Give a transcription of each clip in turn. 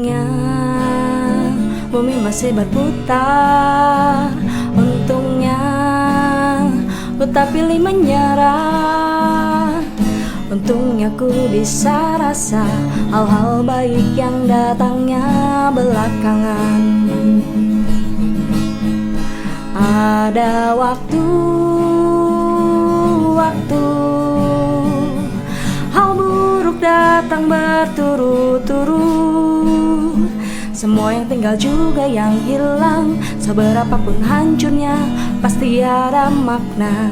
Untungnya bumi masih berputar. Untungnya ku tak pilih menyerah. Untungnya ku bisa rasa hal-hal baik yang datangnya belakangan. Ada waktu hal buruk datang berturut-turut. Semua yang tinggal juga yang hilang. Seberapapun hancurnya pasti ada makna.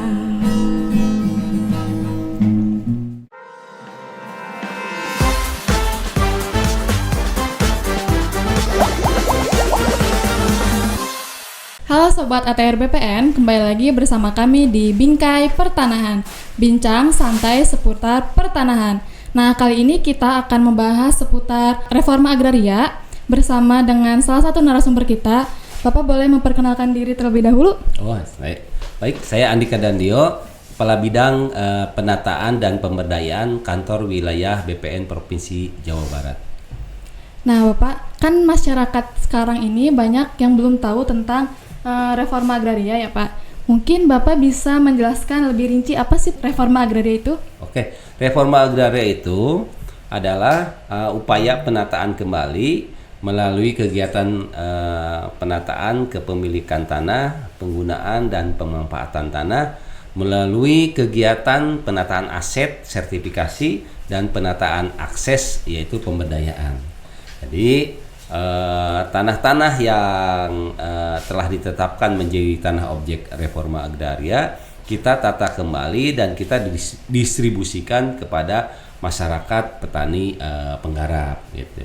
Halo Sobat ATR BPN, kembali lagi bersama kami di Bingkai Pertanahan, bincang santai seputar pertanahan. Nah, kali ini kita akan membahas seputar reforma agraria bersama dengan salah satu narasumber kita. Bapak boleh memperkenalkan diri terlebih dahulu? Oh, baik. Saya Andika Dandio, Kepala Bidang Penataan dan Pemberdayaan Kantor Wilayah BPN Provinsi Jawa Barat. Nah, Bapak, kan masyarakat sekarang ini banyak yang belum tahu tentang reforma agraria ya Pak. Mungkin Bapak bisa menjelaskan lebih rinci apa sih reforma agraria itu? Oke, reforma agraria itu adalah upaya penataan kembali melalui kegiatan penataan kepemilikan tanah, penggunaan dan pemanfaatan tanah, melalui kegiatan penataan aset, sertifikasi, dan penataan akses yaitu pemberdayaan. Jadi tanah-tanah yang telah ditetapkan menjadi tanah objek reforma agraria kita tata kembali dan kita distribusikan kepada masyarakat petani penggarap gitu.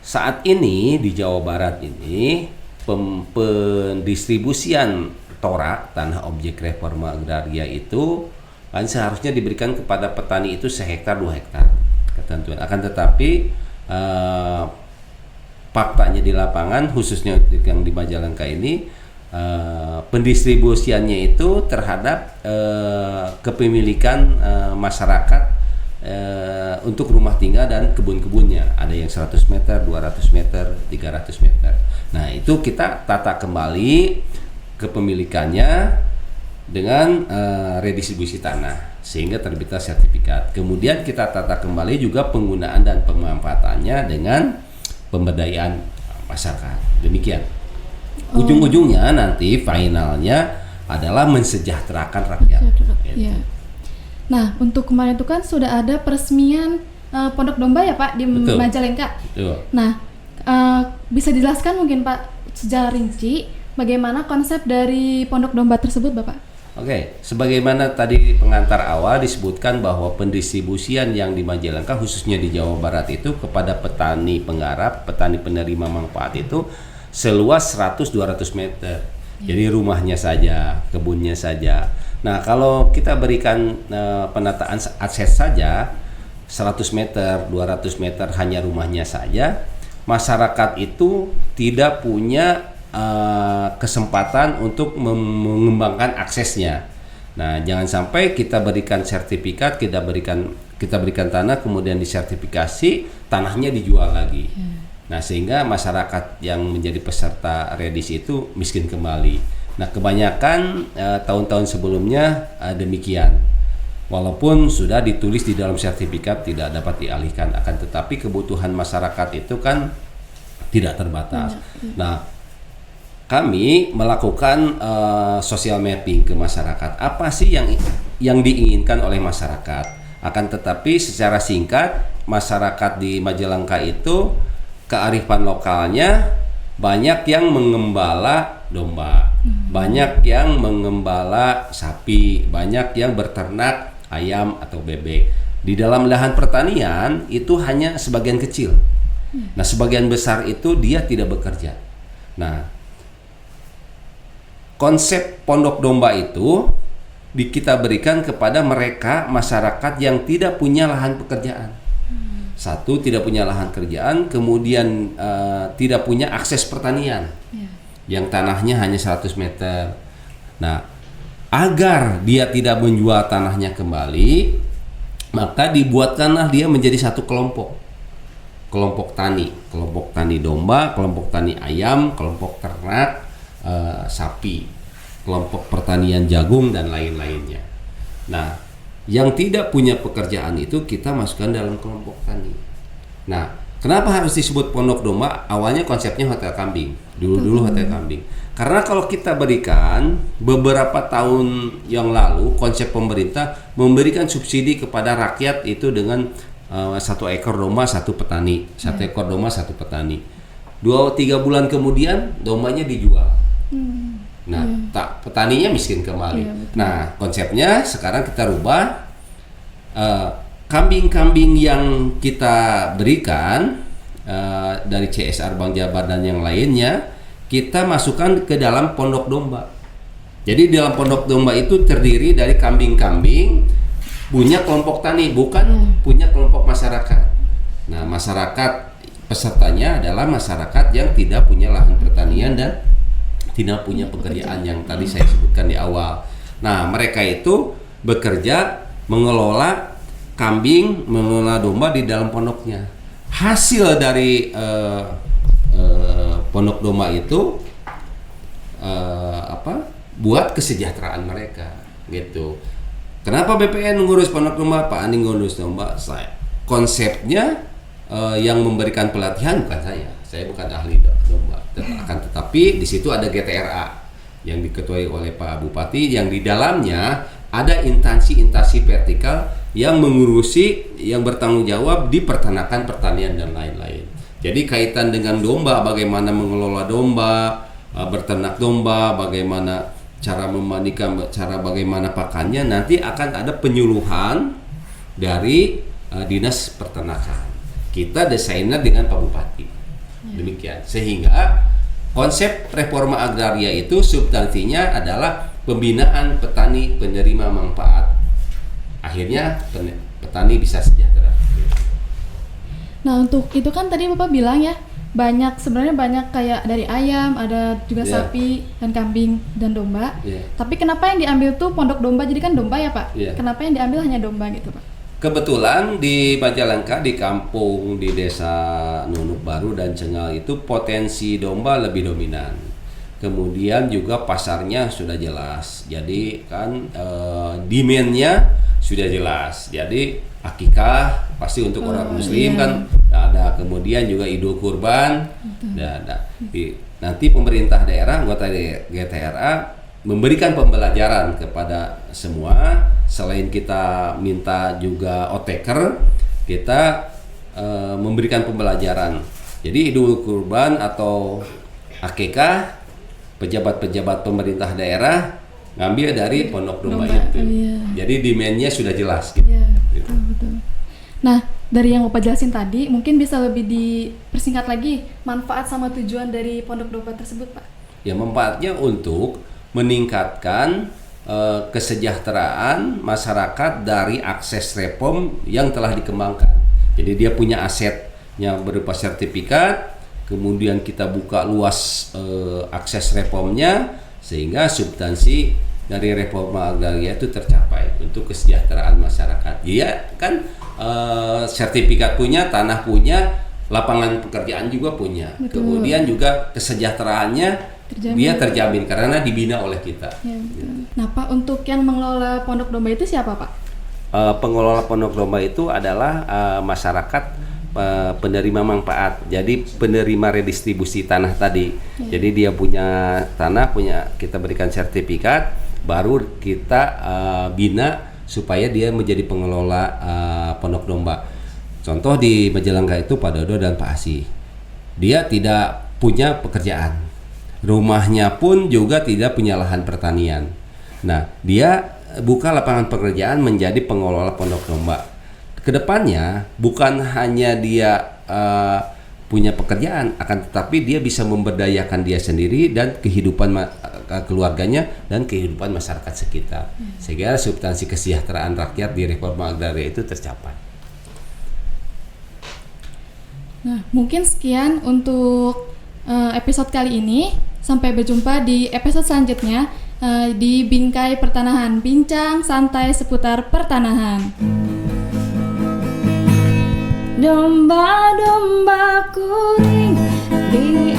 Saat ini di Jawa Barat ini pendistribusian TORA tanah objek reforma agraria itu kan seharusnya diberikan kepada petani itu sehektar 2 hektar ketentuan. Akan tetapi faktanya di lapangan khususnya yang di Majalengka ini pendistribusiannya itu terhadap kepemilikan masyarakat untuk rumah tinggal dan kebun-kebunnya. Ada yang 100 meter, 200 meter, 300 meter. Nah, itu kita tata kembali kepemilikannya dengan redistribusi tanah sehingga terbitlah sertifikat. Kemudian kita tata kembali juga penggunaan dan pemanfaatannya dengan pemberdayaan masyarakat. Demikian. Ujung-ujungnya nanti finalnya adalah mensejahterakan rakyat. Ya. Nah, untuk kemarin itu kan sudah ada peresmian Pondok Domba ya Pak di Majalengka. Betul. Nah, bisa dijelaskan mungkin Pak secara rinci bagaimana konsep dari Pondok Domba tersebut Bapak? Oke, sebagaimana tadi pengantar awal disebutkan bahwa pendistribusian yang di Majalengka khususnya di Jawa Barat itu kepada petani penggarap, petani penerima manfaat itu seluas 100-200 meter. Jadi rumahnya saja, kebunnya saja. Nah, kalau kita berikan penataan akses saja 100 meter, 200 meter hanya rumahnya saja, masyarakat itu tidak punya kesempatan untuk mengembangkan aksesnya. Nah, jangan sampai kita berikan sertifikat, kita berikan tanah kemudian disertifikasi, tanahnya dijual lagi. Nah, sehingga masyarakat yang menjadi peserta redis itu miskin kembali. Nah, kebanyakan tahun-tahun sebelumnya demikian. Walaupun sudah ditulis di dalam sertifikat tidak dapat dialihkan, akan tetapi kebutuhan masyarakat itu kan tidak terbatas. Nah, kami melakukan social mapping ke masyarakat. Apa sih yang diinginkan oleh masyarakat? Akan tetapi secara singkat, masyarakat di Majalengka itu kearifan lokalnya banyak yang mengembala domba, banyak yang mengembala sapi, banyak yang berternak ayam atau bebek. Di dalam lahan pertanian itu hanya sebagian kecil. Nah, sebagian besar itu dia tidak bekerja. Nah, konsep pondok domba itu kita berikan kepada mereka masyarakat yang tidak punya lahan pekerjaan. Satu, tidak punya lahan kerjaan, kemudian tidak punya akses pertanian, yang tanahnya hanya 100 meter. Nah, agar dia tidak menjual tanahnya kembali, maka dibuatkanlah dia menjadi satu kelompok. kelompok tani domba, kelompok tani ayam, kelompok ternak sapi, kelompok pertanian jagung dan lain-lainnya. Nah, yang tidak punya pekerjaan itu kita masukkan dalam kelompok tani. Nah, kenapa harus disebut pondok domba? Awalnya konsepnya hotel kambing, dulu hotel kambing. Karena kalau kita berikan beberapa tahun yang lalu konsep pemerintah memberikan subsidi kepada rakyat itu dengan 1 ekor domba 1 petani, 1 ekor domba 1 petani. 2-3 bulan kemudian dombanya dijual. Nah, petaninya miskin kembali. Nah, konsepnya sekarang kita rubah. Kambing-kambing yang kita berikan dari CSR Bank Jabar dan yang lainnya, kita masukkan ke dalam pondok domba. Jadi dalam pondok domba itu terdiri dari kambing-kambing punya kelompok tani, bukan punya kelompok masyarakat. Nah, masyarakat pesertanya adalah masyarakat yang tidak punya lahan pertanian dan tidak punya pekerjaan yang tadi saya sebutkan di awal. Nah, mereka itu bekerja mengelola kambing, mengelola domba di dalam pondoknya. Hasil dari pondok domba itu buat kesejahteraan mereka, gitu. Kenapa BPN ngurus pondok domba? Pak Andi ngurus domba. Konsepnya yang memberikan pelatihan bukan saya bukan ahli domba. Akan tetapi di situ ada GTRA yang diketuai oleh Pak Bupati, yang di dalamnya ada instansi-instansi vertikal yang mengurusi, yang bertanggung jawab di peternakan, pertanian dan lain-lain. Jadi kaitan dengan domba, bagaimana mengelola domba, berternak domba, bagaimana cara memandikan, cara bagaimana pakannya, nanti akan ada penyuluhan dari Dinas Peternakan. Kita desainer dengan Pak Bupati. Demikian. Sehingga konsep reforma agraria itu substansinya adalah pembinaan petani penerima manfaat. Akhirnya petani bisa sejahtera. Nah, untuk itu kan tadi Bapak bilang ya, sebenarnya banyak kayak dari ayam, ada juga sapi dan kambing dan domba. Tapi kenapa yang diambil tuh pondok domba? Jadi kan domba ya Pak? Kenapa yang diambil hanya domba gitu Pak? Kebetulan di Majalengka, di kampung, di desa Nunuk Baru dan Cengal itu potensi domba lebih dominan. Kemudian juga pasarnya sudah jelas. Jadi kan demand-nya sudah jelas. Jadi akikah pasti untuk orang muslim kan ada. Kemudian juga Idul Kurban ada. Nanti pemerintah daerah, anggota GTRA memberikan pembelajaran kepada semua. Selain kita minta juga oteker, kita memberikan pembelajaran. Jadi Idul Kurban atau akikah, pejabat-pejabat pemerintah daerah ngambil dari pondok domba itu. Jadi demand-nya sudah jelas gitu. Betul. Nah, dari yang Bapak jelasin tadi, mungkin bisa lebih dipersingkat lagi manfaat sama tujuan dari pondok domba tersebut, Pak. Ya, manfaatnya untuk meningkatkan kesejahteraan masyarakat dari akses reform yang telah dikembangkan. Jadi dia punya asetnya berupa sertifikat, kemudian kita buka luas akses reformnya sehingga substansi dari reforma agraria itu tercapai untuk kesejahteraan masyarakat. Dia kan sertifikat punya, tanah punya, lapangan pekerjaan juga punya. Betul. Kemudian juga kesejahteraannya dia terjamin karena dibina oleh kita. Ya, nah Pak, untuk yang mengelola pondok domba itu siapa Pak? Pengelola pondok domba itu adalah masyarakat penerima manfaat. Jadi penerima redistribusi tanah tadi. Jadi dia punya tanah, kita berikan sertifikat, baru kita bina supaya dia menjadi pengelola pondok domba. Contoh di Majalengka itu Pak Dodo dan Pak Asih. Dia tidak punya pekerjaan. Rumahnya pun juga tidak punya lahan pertanian. Nah, dia buka lapangan pekerjaan menjadi pengelola pondok domba. Kedepannya bukan hanya dia punya pekerjaan, akan tetapi dia bisa memberdayakan dia sendiri dan kehidupan keluarganya dan kehidupan masyarakat sekitar. Sehingga substansi kesejahteraan rakyat di reforma agraria itu tercapai. Nah, mungkin sekian untuk episode kali ini. Sampai berjumpa di episode selanjutnya di Bingkai Pertanahan, bincang santai seputar pertanahan. Domba-domba kuring di